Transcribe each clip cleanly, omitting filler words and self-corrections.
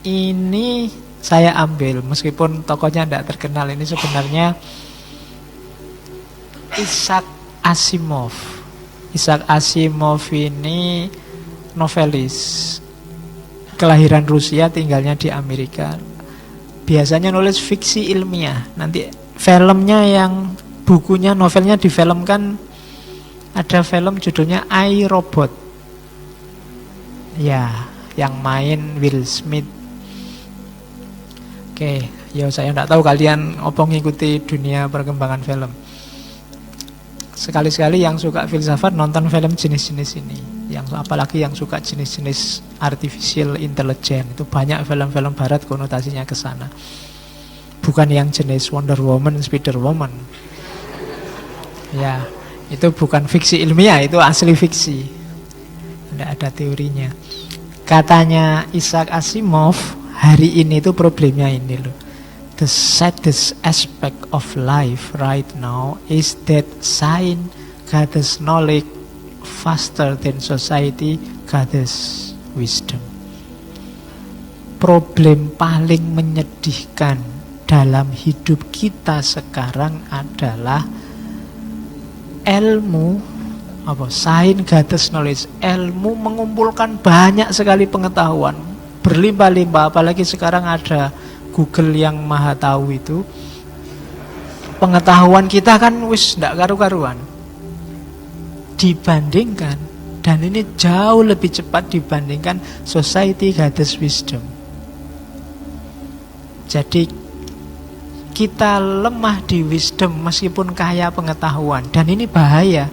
ini saya ambil, meskipun tokohnya tidak terkenal. Ini sebenarnya Isaac Asimov. Isaac Asimov ini novelis, kelahiran Rusia, tinggalnya di Amerika. Biasanya nulis fiksi ilmiah. Nanti filmnya yang bukunya, novelnya difilmkan. Ada film judulnya I, Robot. Ya, yang main Will Smith. Oke, ya saya tidak tahu kalian apa ngikuti dunia perkembangan film. Sekali-sekali yang suka filsafat nonton film jenis-jenis ini. Yang apalagi yang suka jenis-jenis artificial intelligence, itu banyak film-film barat konotasinya ke sana. Bukan yang jenis Wonder Woman, Spider Woman. Ya, itu bukan fiksi ilmiah, itu asli fiksi. Tidak ada teorinya. Katanya Isaac Asimov, hari ini itu problemnya ini loh. The saddest aspect of life right now is that science gathers knowledge faster than society gathers wisdom. Problem paling menyedihkan dalam hidup kita sekarang adalah ilmu, science gathers knowledge. Ilmu mengumpulkan banyak sekali pengetahuan, berlimpah-limpah, apalagi sekarang ada Google yang maha tahu itu. Pengetahuan kita kan wis ndak karu-karuan dibandingkan, dan ini jauh lebih cepat dibandingkan society gathers wisdom. Jadi kita lemah di wisdom meskipun kaya pengetahuan, dan ini bahaya.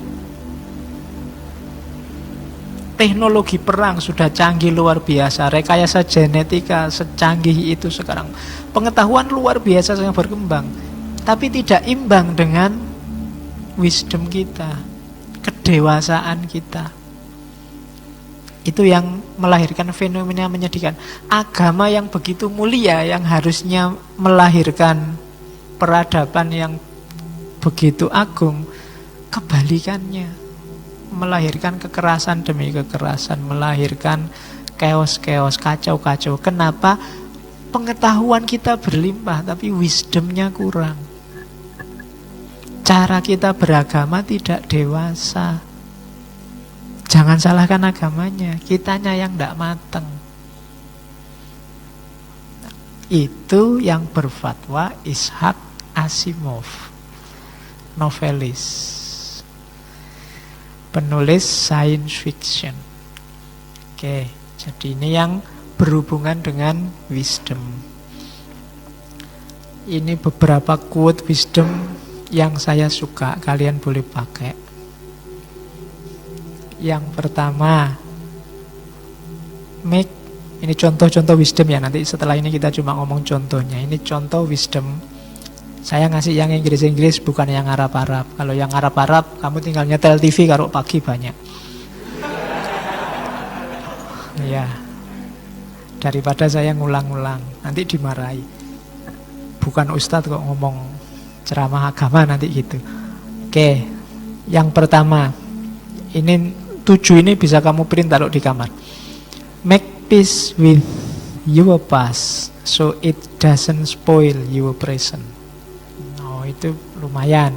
Teknologi perang sudah canggih luar biasa, rekayasa genetika secanggih itu sekarang. Pengetahuan luar biasa yang berkembang, tapi tidak imbang dengan wisdom kita, kedewasaan kita. Itu yang melahirkan fenomena menyedihkan. Agama yang begitu mulia, yang harusnya melahirkan peradaban yang begitu agung, kebalikannya. Melahirkan kekerasan demi kekerasan, melahirkan chaos-chaos, kacau-kacau. Kenapa? Pengetahuan kita berlimpah, tapi wisdomnya kurang. Cara kita beragama tidak dewasa. Jangan salahkan agamanya, kitanya yang tidak mateng. Itu yang berfatwa Isaac Asimov, novelis, penulis science fiction. Oke, jadi ini yang berhubungan dengan wisdom. Ini beberapa quote wisdom yang saya suka, kalian boleh pakai. Yang pertama, ini contoh-contoh wisdom ya, nanti setelah ini kita cuma ngomong contohnya. Ini contoh wisdom. Saya ngasih yang Inggris-Inggris, bukan yang Arab-Arab. Kalau yang Arab-Arab, kamu tinggal nyetel TV karo pagi banyak. Ya, daripada saya ngulang-ngulang, nanti dimarahi. Bukan ustadz kok ngomong ceramah agama nanti gitu. Oke, yang pertama, ini 7 ini bisa kamu print taruh di kamar. Make peace with your past, so it doesn't spoil your present. Itu lumayan.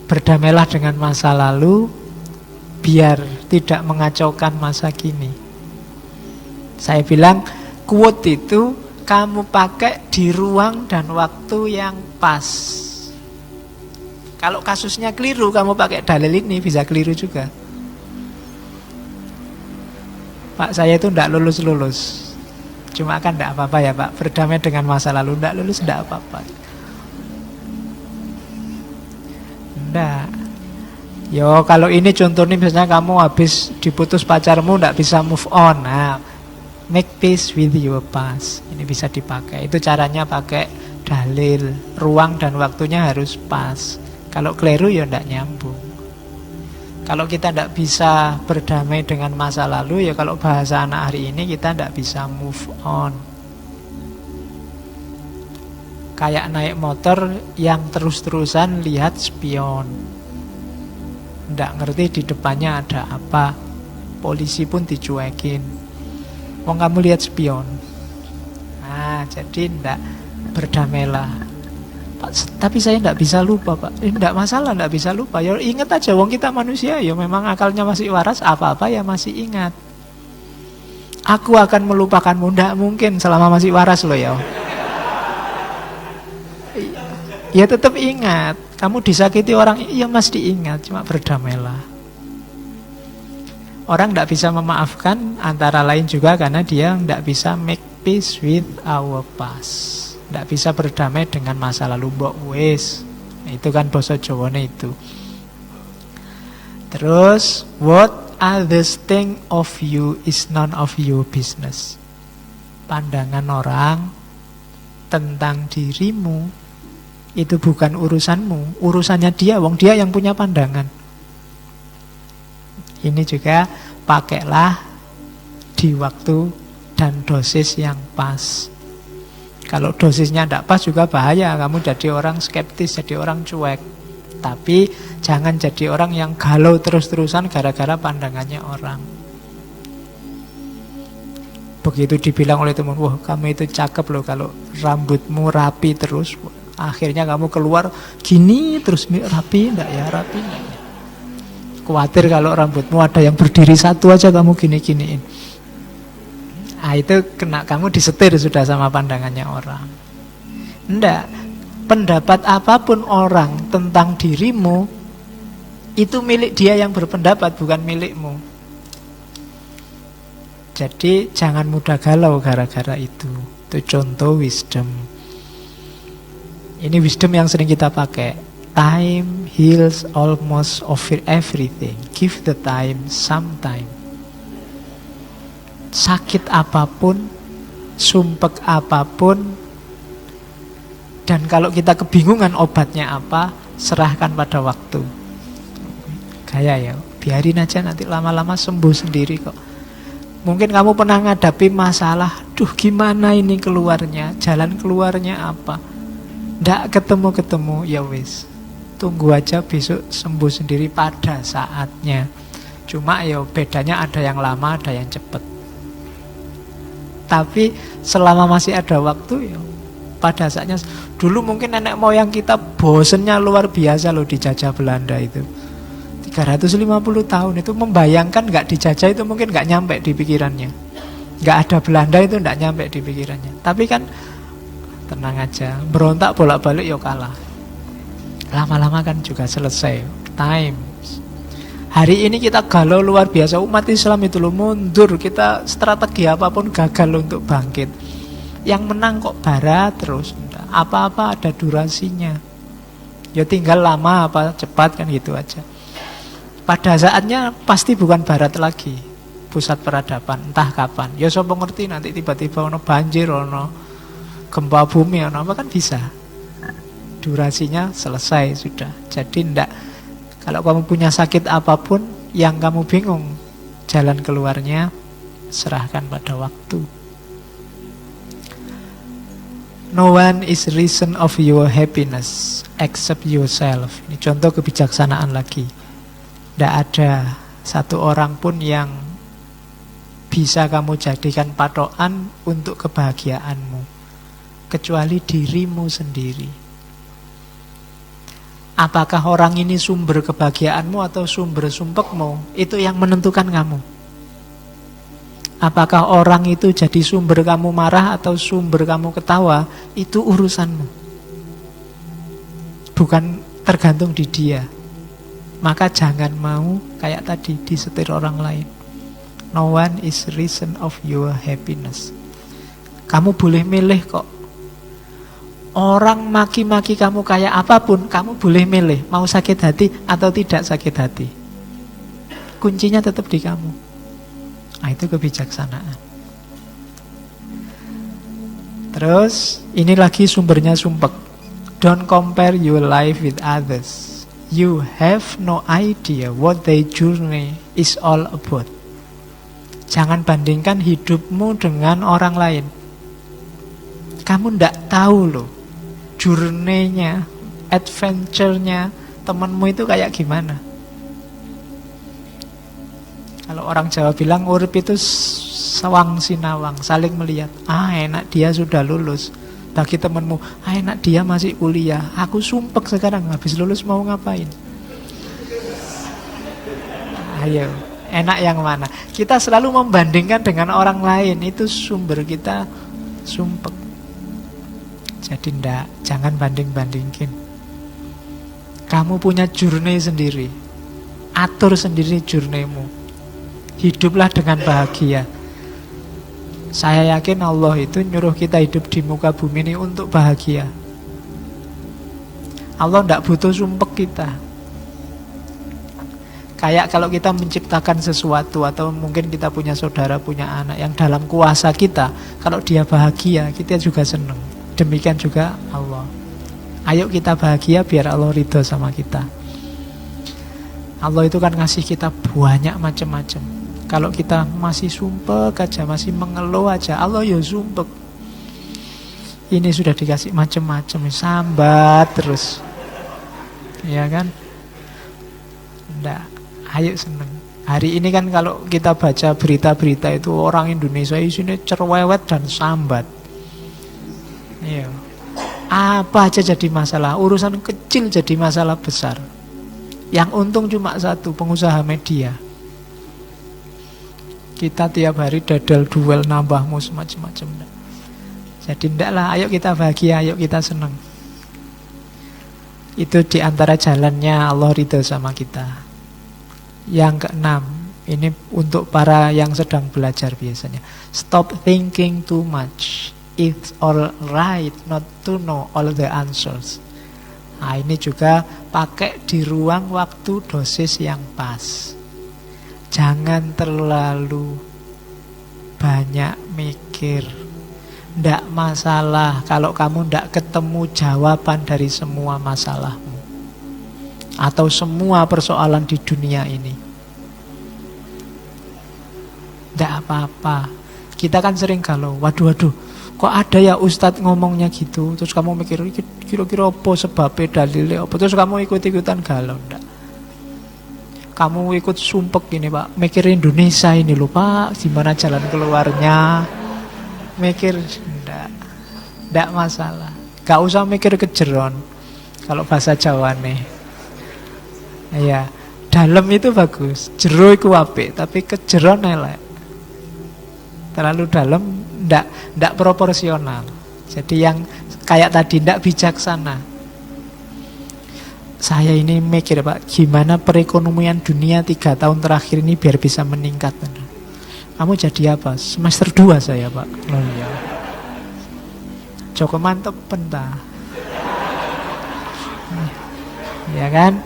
Berdamailah dengan masa lalu biar tidak mengacaukan masa kini. Saya bilang quote itu kamu pakai di ruang dan waktu yang pas. Kalau kasusnya keliru, kamu pakai dalil ini bisa keliru juga. Pak, saya itu tidak lulus-lulus. Cuma kan tidak apa-apa ya Pak, berdamai dengan masa lalu. Tidak lulus tidak apa-apa. Enggak. Yo, kalau ini contohnya misalnya kamu habis diputus pacarmu, enggak bisa move on. Nah, make peace with your past. Ini bisa dipakai. Itu caranya pakai dalil. Ruang dan waktunya harus pas. Kalau keliru ya enggak nyambung. Kalau kita enggak bisa berdamai dengan masa lalu, ya kalau bahasa anak hari ini kita enggak bisa move on. Kayak naik motor yang terus-terusan lihat spion, nggak ngerti di depannya ada apa. Polisi pun dicuekin. Wong kamu lihat spion. Nah, jadi ndak berdamailah. Pak, tapi saya ndak bisa lupa, Pak. Ndak masalah, ndak bisa lupa. Ya ingat aja, wong kita manusia, ya memang akalnya masih waras, apa-apa ya masih ingat. Aku akan melupakanmu, ndak mungkin selama masih waras loh ya. Ya tetap ingat. Kamu disakiti orang, ya mesti ingat, cuma berdamailah. Orang ndak bisa memaafkan antara lain juga karena dia ndak bisa make peace with our past. Ndak bisa berdamai dengan masa lalu, mbok wis. Itu kan basa Jawane itu. Terus, what others think of you is none of your business. Pandangan orang tentang dirimu itu bukan urusanmu, urusannya dia, wong dia yang punya pandangan. Ini juga pakailah di waktu dan dosis yang pas. Kalau dosisnya tidak pas juga bahaya, kamu jadi orang skeptis, jadi orang cuek. Tapi jangan jadi orang yang galau terus-terusan gara-gara pandangannya orang. Begitu dibilang oleh teman, wah kamu itu cakep loh kalau rambutmu rapi terus. Akhirnya kamu keluar gini terus, rapi enggak ya, rapi enggak ya. Khawatir kalau rambutmu ada yang berdiri satu aja kamu gini-giniin. Nah itu kena, kamu disetir sudah sama pandangannya orang. Enggak, pendapat apapun orang tentang dirimu itu milik dia yang berpendapat, bukan milikmu. Jadi jangan mudah galau gara-gara itu. Itu contoh wisdom. Ini wisdom yang sering kita pakai. Time heals almost everything. Give the time some time. Sakit apapun, sumpek apapun, dan kalau kita kebingungan obatnya apa, serahkan pada waktu. Kayak ya, biarin aja nanti lama-lama sembuh sendiri kok. Mungkin kamu pernah ngadapi masalah, duh gimana ini keluarnya, jalan keluarnya apa, ndak ketemu-ketemu, ya wis, tunggu aja besok sembuh sendiri pada saatnya. Cuma ya bedanya ada yang lama, ada yang cepat. Tapi selama masih ada waktu ya pada saatnya. Dulu mungkin nenek moyang kita bosennya luar biasa loh dijajah Belanda itu 350 tahun itu, membayangkan gak dijajah itu mungkin gak nyampe di pikirannya. Gak ada Belanda itu gak nyampe di pikirannya. Tapi kan tenang aja, berontak bolak-balik ya kalah. Lama-lama kan juga selesai. Time. Hari ini kita galau luar biasa, umat Islam itu loh mundur, kita strategi apapun gagal untuk bangkit. Yang menang kok barat terus, apa-apa ada durasinya. Ya tinggal lama apa cepat kan gitu aja. Pada saatnya pasti bukan barat lagi, pusat peradaban, entah kapan. Ya sapa ngerti nanti tiba-tiba ono banjir, ono gempa bumi, ono apa kan bisa. Durasinya selesai sudah. Jadi ndak. Kalau kamu punya sakit apapun yang kamu bingung jalan keluarnya, serahkan pada waktu. No one is reason of your happiness except yourself. Ini contoh kebijaksanaan lagi. Tidak ada satu orang pun yang bisa kamu jadikan patokan untuk kebahagiaanmu kecuali dirimu sendiri. Apakah orang ini sumber kebahagiaanmu atau sumber sumpekmu, itu yang menentukan kamu. Apakah orang itu jadi sumber kamu marah atau sumber kamu ketawa, itu urusanmu. Bukan tergantung di dia. Maka jangan mau kayak tadi disetir orang lain. No one is reason of your happiness. Kamu boleh milih kok. Orang maki-maki kamu kayak apapun, kamu boleh milih mau sakit hati atau tidak sakit hati. Kuncinya tetap di kamu. Nah, itu kebijaksanaan. Terus ini lagi sumbernya sumpek. Don't compare your life with others. You have no idea what their journey is all about. Jangan bandingkan hidupmu dengan orang lain. Kamu ndak tahu loh journey-nya, adventure-nya temanmu itu kayak gimana. Kalau orang Jawa bilang urip itu sawang sinawang, saling melihat. Enak dia sudah lulus. Bagi temenmu, enak dia masih kuliah. Aku sumpek sekarang, habis lulus mau ngapain? Ayo, enak yang mana? Kita selalu membandingkan dengan orang lain, itu sumber kita sumpek. Jadi jangan banding-bandingin. Kamu punya journey sendiri. Atur sendiri journeymu. Hiduplah dengan bahagia. Saya yakin Allah itu nyuruh kita hidup di muka bumi ini untuk bahagia. Allah tidak butuh sumpek kita. Kayak kalau kita menciptakan sesuatu, atau mungkin kita punya saudara, punya anak yang dalam kuasa kita, kalau dia bahagia, kita juga senang. Demikian juga Allah. Ayo kita bahagia biar Allah ridho sama kita. Allah itu kan ngasih kita banyak macam-macam. Kalau kita masih sumpek aja, masih mengeluh aja, Allah ya sumpek. Ini sudah dikasih macam-macam, sambat terus. Ya kan? Nggak, ayo seneng. Hari ini kan kalau kita baca berita-berita itu, orang Indonesia isinya cerewet dan sambat. Iya. Apa aja jadi masalah, urusan kecil jadi masalah besar. Yang untung cuma satu, pengusaha media. Kita tiap hari dadal duel nambah mus macam-macam. Jadi ndaklah, ayo kita bahagia, ayo kita senang. Itu diantara jalannya Allah ridho sama kita. Yang keenam, ini untuk para yang sedang belajar biasanya. Stop thinking too much. It's alright not to know all the answers. Nah, ini juga pakai di ruang waktu dosis yang pas. Jangan terlalu banyak mikir. Ndak masalah kalau kamu ndak ketemu jawaban dari semua masalahmu atau semua persoalan di dunia ini. Ndak apa-apa. Kita kan sering galau, waduh, kok ada ya Ustadz ngomongnya gitu. Terus kamu mikir, kira-kira apa sebabnya, dalilnya apa. Terus kamu ikut-ikutan galau. Ndak. Kamu ikut sumpek gini Pak, mikir Indonesia ini loh Pak, gimana jalan keluarnya. Mikir, ndak masalah. Gak usah mikir kejeron. Kalau bahasa Jawa nih. Iya, dalam itu bagus, jero iku apik, tapi kejeron elek. Terlalu dalam ndak proporsional. Jadi yang kayak tadi ndak bijaksana. Saya ini mikir Pak, gimana perekonomian dunia 3 tahun terakhir ini biar bisa meningkat. Kamu jadi apa? Semester 2 saya Pak. Oh iya. Joko mantep pentah. Ya kan?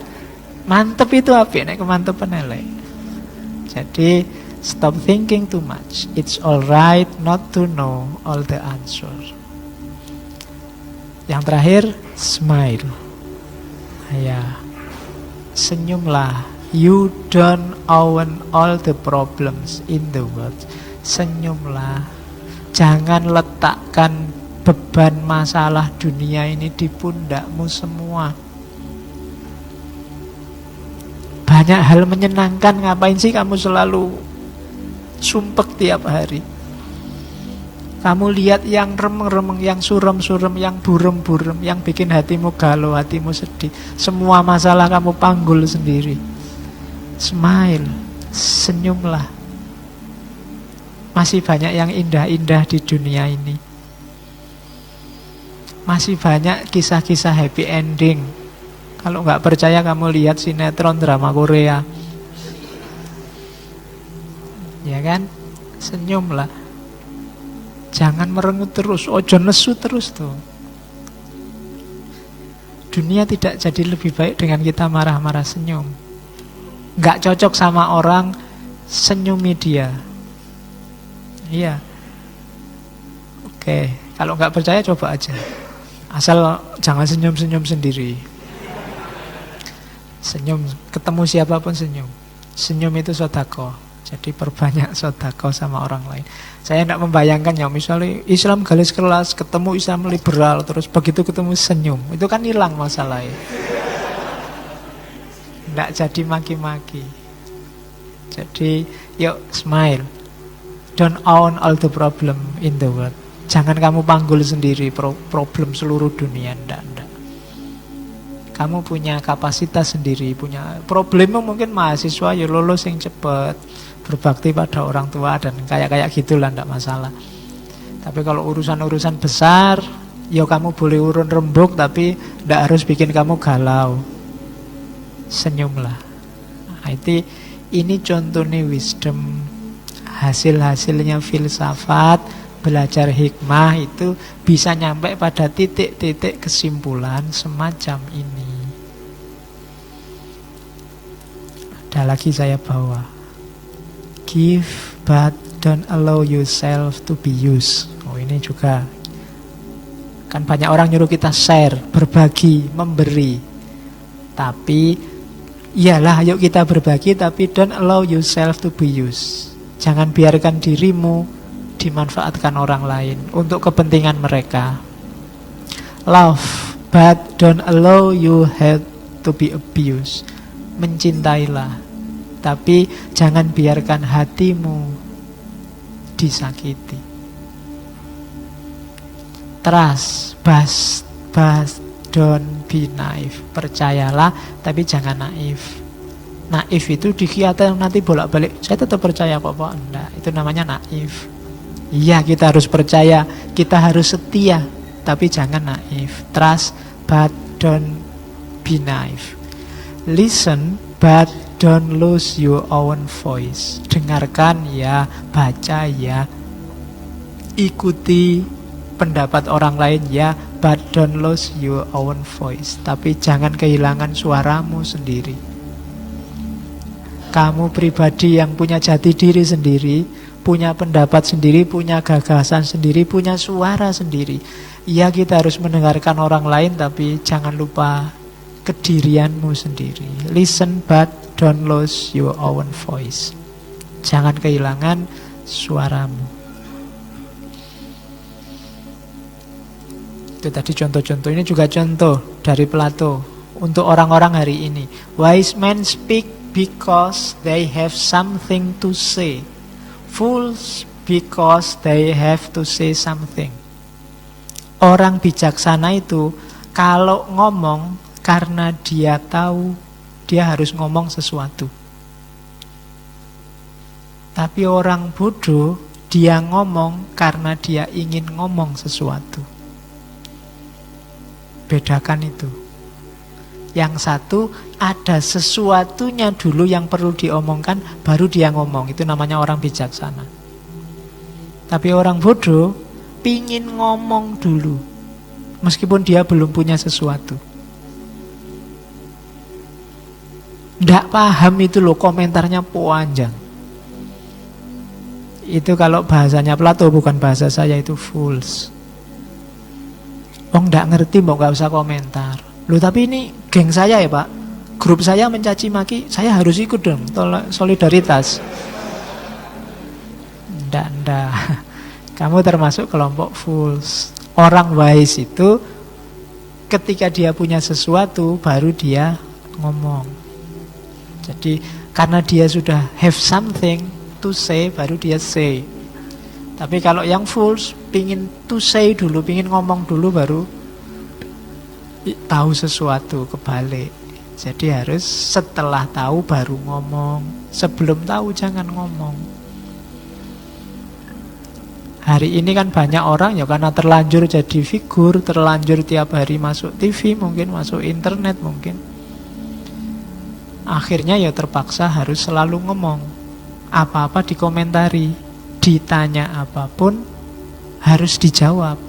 Mantep itu apa? Nek kemantepan elek. Jadi stop thinking too much. It's alright not to know all the answers. Yang terakhir, smile. Ya, senyumlah. You don't own all the problems in the world. Senyumlah. Jangan letakkan beban masalah dunia ini di pundakmu semua. Banyak hal menyenangkan, ngapain sih kamu selalu sumpek tiap hari? Kamu lihat yang remeng-remeng, yang surem-surem, yang burem-burem, yang bikin hatimu galau, hatimu sedih. Semua masalah kamu panggul sendiri. Smile, senyumlah. Masih banyak yang indah-indah di dunia ini. Masih banyak kisah-kisah happy ending. Kalau nggak percaya kamu lihat sinetron drama Korea. Ya kan? Senyumlah. Jangan merengut terus, ojo nesu terus tuh. Dunia tidak jadi lebih baik dengan kita marah-marah, senyum. Nggak cocok sama orang, senyumi dia. Iya. Oke, kalau nggak percaya coba aja. Asal jangan senyum-senyum sendiri. Senyum, ketemu siapapun senyum. Senyum itu sedekah. Jadi perbanyak sedekah sama orang lain. Saya tidak membayangkan ya, misalnya Islam garis keras, ketemu Islam liberal, terus begitu ketemu senyum, itu kan hilang masalahnya. Tidak jadi maki-maki. Jadi Yuk, smile. Don't own all the problem in the world. Jangan kamu panggul sendiri problem seluruh dunia. Ndak. Kamu punya kapasitas sendiri, punya problemmu mungkin mahasiswa ya lulus yang cepat, berbakti pada orang tua dan kayak gitulah, ndak masalah. Tapi kalau urusan-urusan besar, ya kamu boleh urun rembuk tapi ndak harus bikin kamu galau. Senyumlah. Nah, ini contohnya wisdom, hasil-hasilnya filsafat. Belajar hikmah itu bisa nyampe pada titik-titik kesimpulan semacam ini. Ada lagi saya bawa. Give but don't allow yourself to be used. Oh, ini juga kan banyak orang nyuruh kita share, berbagi, memberi. Tapi iyalah, ayo kita berbagi, tapi don't allow yourself to be used. Jangan biarkan dirimu dimanfaatkan orang lain untuk kepentingan mereka. Love, but don't allow you have to be abused. Mencintailah, tapi jangan biarkan hatimu disakiti. Trust, but don't be naive. Percayalah, tapi jangan naif. Naif itu dikira nanti bolak-balik, saya tetap percaya kok, Pak. Enggak, itu namanya naif. Iya, kita harus percaya, kita harus setia, tapi jangan naif. Trust but don't be naive. Listen but don't lose your own voice. Dengarkan ya, baca ya, ikuti pendapat orang lain ya, but don't lose your own voice. Tapi jangan kehilangan suaramu sendiri. Kamu pribadi yang punya jati diri sendiri, punya pendapat sendiri, punya gagasan sendiri, punya suara sendiri. Ya, kita harus mendengarkan orang lain, tapi jangan lupa kedirianmu sendiri. Listen but don't lose your own voice. Jangan kehilangan suaramu. Itu tadi contoh-contoh. Ini juga contoh dari Plato untuk orang-orang hari ini. Wise men speak because they have something to say. Fools because they have to say something. Orang bijaksana itu kalau ngomong karena dia tahu dia harus ngomong sesuatu. Tapi orang bodoh, dia ngomong karena dia ingin ngomong sesuatu. Bedakan itu. Yang satu ada sesuatunya dulu yang perlu diomongkan, baru dia ngomong. Itu namanya orang bijaksana. Tapi orang bodoh pingin ngomong dulu, meskipun dia belum punya sesuatu. Nggak paham itu loh, komentarnya panjang. Itu kalau bahasanya Plato, bukan bahasa saya, itu fools. Oh, nggak ngerti, mau nggak usah komentar. Loh, tapi ini geng saya ya Pak, grup saya mencaci maki, saya harus ikut dong, solidaritas. Ndak. Kamu termasuk kelompok fools. Orang wise itu ketika dia punya sesuatu baru dia ngomong. Jadi karena dia sudah have something to say, baru dia say. Tapi kalau yang fools pingin to say dulu, pingin ngomong dulu, baru tahu sesuatu, kebalik. Jadi harus setelah tahu baru ngomong. Sebelum tahu jangan ngomong. Hari ini kan banyak orang ya karena terlanjur jadi figur, terlanjur tiap hari masuk TV, mungkin masuk internet mungkin. Akhirnya ya terpaksa harus selalu ngomong. Apa-apa dikomentari, ditanya apapun harus dijawab.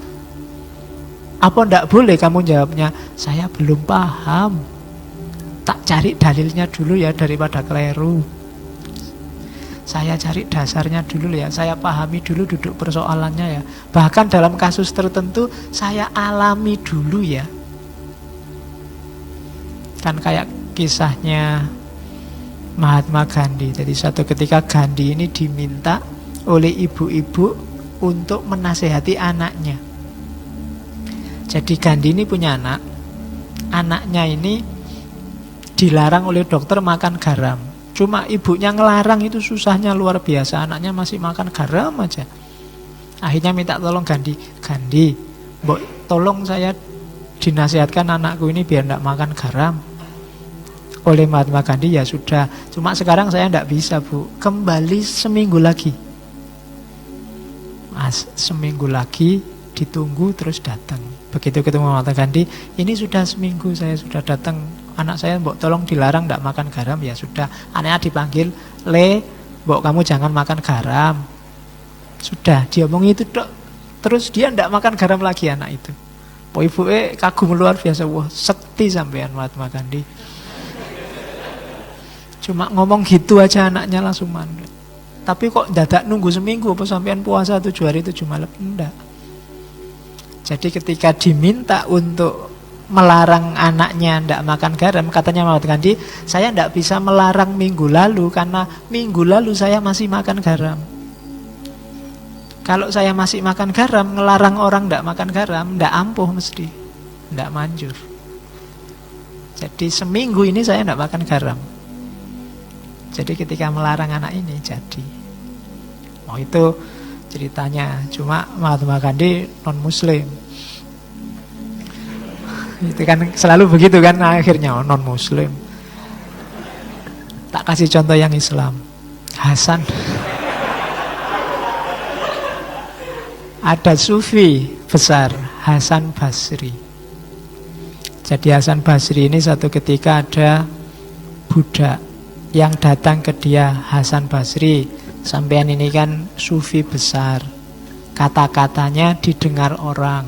Apa ndak boleh kamu jawabnya, saya belum paham, tak cari dalilnya dulu ya daripada keliru. Saya cari dasarnya dulu ya, saya pahami dulu duduk persoalannya ya. Bahkan dalam kasus tertentu saya alami dulu ya. Kan kayak kisahnya Mahatma Gandhi. Jadi suatu ketika Gandhi ini diminta oleh ibu-ibu untuk menasehati anaknya. Jadi Gandhi ini punya anak. Anaknya ini dilarang oleh dokter makan garam. Cuma ibunya ngelarang itu susahnya luar biasa. Anaknya masih makan garam aja. Akhirnya minta tolong Gandhi. Gandhi, mbok tolong saya dinasihatkan anakku ini biar tidak makan garam. Oleh Mahatma Gandhi, ya sudah. Cuma sekarang saya tidak bisa, Bu. Kembali seminggu lagi. Seminggu lagi ditunggu terus datang. Begitu ketemu Mahatma Gandhi, ini sudah seminggu saya sudah datang. Anak saya mbok tolong dilarang tidak makan garam. Ya sudah. Anaknya dipanggil, Le, mbok kamu jangan makan garam. Sudah, dia ngomong itu dok. Terus dia tidak makan garam lagi anak itu. Po ibu kagum luar biasa. Wah, sekti sampean Mahatma Gandhi. Cuma ngomong gitu aja anaknya langsung mandul. Tapi kok dadak nunggu seminggu apa sampean puasa 7 hari 7 malam? Enggak. Jadi ketika diminta untuk melarang anaknya tidak makan garam, katanya Mahatma Gandhi, saya tidak bisa melarang minggu lalu karena minggu lalu saya masih makan garam. Kalau saya masih makan garam, ngelarang orang tidak makan garam, tidak ampuh mesti, tidak manjur. Jadi seminggu ini saya tidak makan garam. Jadi ketika melarang anak ini jadi. Oh itu ceritanya. Cuma Mahatma Gandhi non muslim. Itu kan selalu begitu kan akhirnya non muslim. Tak kasih contoh yang Islam. Hasan. Ada sufi besar Hasan Basri. Jadi Hasan Basri ini satu ketika ada budak yang datang ke dia, Hasan Basri, sampean ini kan sufi besar, kata-katanya didengar orang,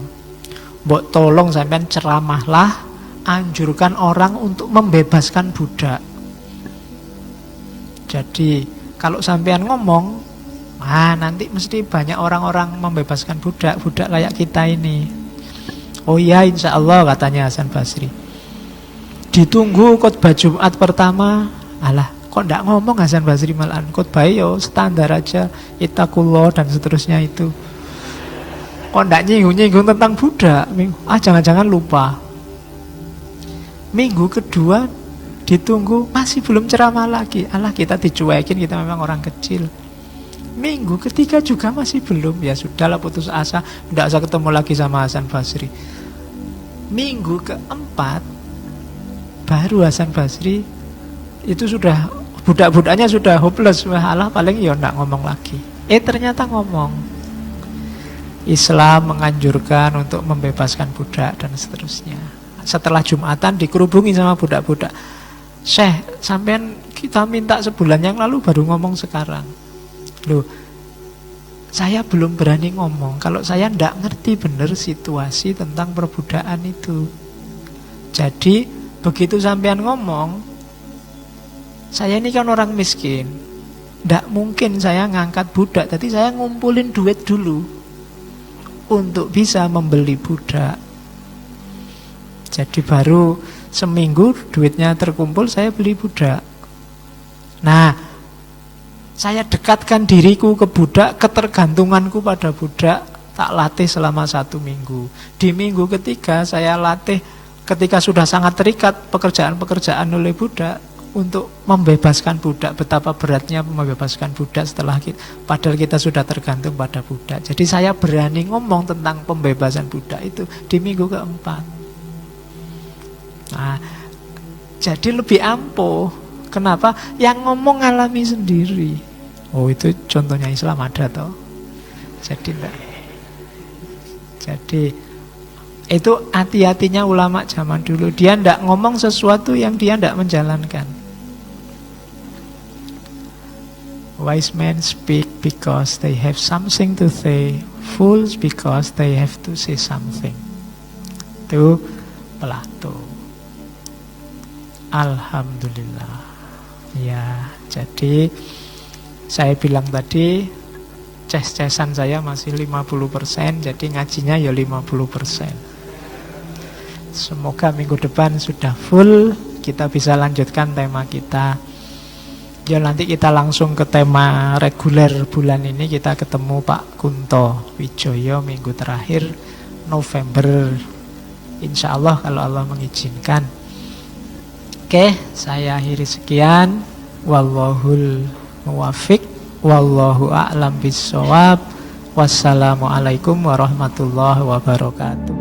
mbok tolong sampean ceramahlah, anjurkan orang untuk membebaskan budak. Jadi kalau sampean ngomong, nanti mesti banyak orang-orang membebaskan budak kayak kita ini. Oh iya insya Allah, katanya Hasan Basri. Ditunggu khotbah Jumat pertama, alah kok ndak ngomong Hasan Basri malahan, khotbah yo standar aja, ittaqullah dan seterusnya itu. Kok ndak nyinggung-nyinggung tentang budak? Jangan-jangan lupa. Minggu kedua ditunggu masih belum ceramah lagi. Alah kita dicuekin, kita memang orang kecil. Minggu ketiga juga masih belum. Ya sudahlah, putus asa, ndak usah ketemu lagi sama Hasan Basri. Minggu keempat baru Hasan Basri itu sudah, budak-budaknya sudah hopeless. Wah Allah paling ya ndak ngomong lagi. Ternyata ngomong. Islam menganjurkan untuk membebaskan budak dan seterusnya. Setelah Jumatan dikerubungi sama budak-budak. Syekh, sampean kita minta sebulan yang lalu baru ngomong sekarang. Loh, saya belum berani ngomong kalau saya ndak ngerti benar situasi tentang perbudakan itu. Jadi begitu sampean ngomong, saya ini kan orang miskin, ndak mungkin saya ngangkat budak. Jadi saya ngumpulin duit dulu untuk bisa membeli budak. Jadi baru seminggu duitnya terkumpul, saya beli budak. Nah, saya dekatkan diriku ke budak, ketergantunganku pada budak, tak latih selama 1 minggu. Di minggu ketiga saya latih ketika sudah sangat terikat pekerjaan-pekerjaan oleh budak untuk membebaskan budak. Betapa beratnya membebaskan budak setelah padahal kita sudah tergantung pada budak. Jadi saya berani ngomong tentang pembebasan budak itu di minggu keempat. Nah, jadi lebih ampuh. Kenapa? Yang ngomong ngalami sendiri. Oh itu contohnya Islam ada toh. Jadi enggak. Jadi itu hati-hatinya ulama zaman dulu. Dia enggak ngomong sesuatu yang dia enggak menjalankan. Wise men speak because they have something to say. Fools because they have to say something. Itu Plato. Alhamdulillah. Ya, jadi saya bilang tadi ces-cesan saya masih 50%, jadi ngajinya ya 50%. Semoga minggu depan sudah full, kita bisa lanjutkan tema kita. Ya nanti kita langsung ke tema reguler bulan ini, kita ketemu Pak Kunto Wijoyo minggu terakhir November. Insya Allah kalau Allah mengizinkan. Oke, saya akhiri sekian. Wallahul muwaffiq. Wallahu a'lam bissawab. Wassalamualaikum warahmatullahi wabarakatuh.